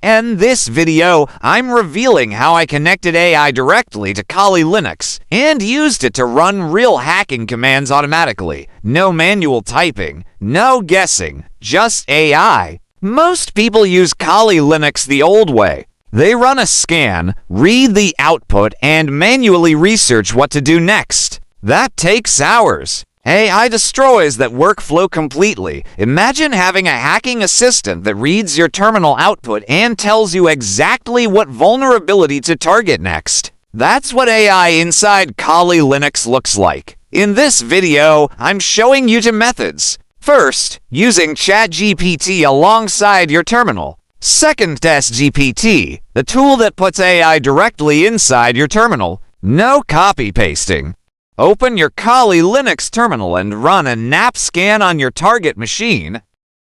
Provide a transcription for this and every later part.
In this video, I'm revealing how I connected AI directly to Kali Linux and used it to run real hacking commands automatically. No manual typing, no guessing, just AI. Most people use Kali Linux the old way. They run a scan, read the output, and manually research what to do next. That takes hours. AI destroys that workflow completely. Imagine having a hacking assistant that reads your terminal output and tells you exactly what vulnerability to target next. That's what AI inside Kali Linux looks like. In this video, I'm showing you two methods. First, using ChatGPT alongside your terminal. Second, SGPT, the tool that puts AI directly inside your terminal. No copy-pasting. Open your Kali Linux terminal and run a Nmap scan on your target machine.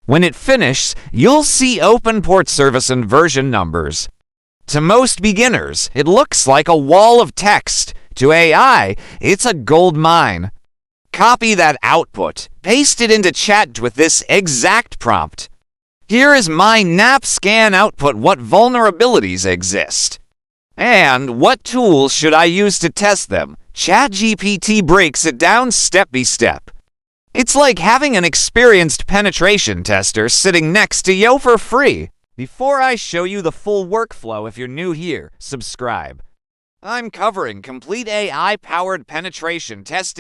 When it finishes, you'll see open port service and version numbers. To most beginners, it looks like a wall of text. To AI, it's a gold mine. Copy that output, paste it into chat with this exact prompt. Here is my Nmap scan output. What vulnerabilities exist? And what tools should I use to test them? ChatGPT breaks it down step by step. It's like having an experienced penetration tester sitting next to you for free. Before I show you the full workflow, if you're new here, subscribe. I'm covering complete AI-powered penetration testing.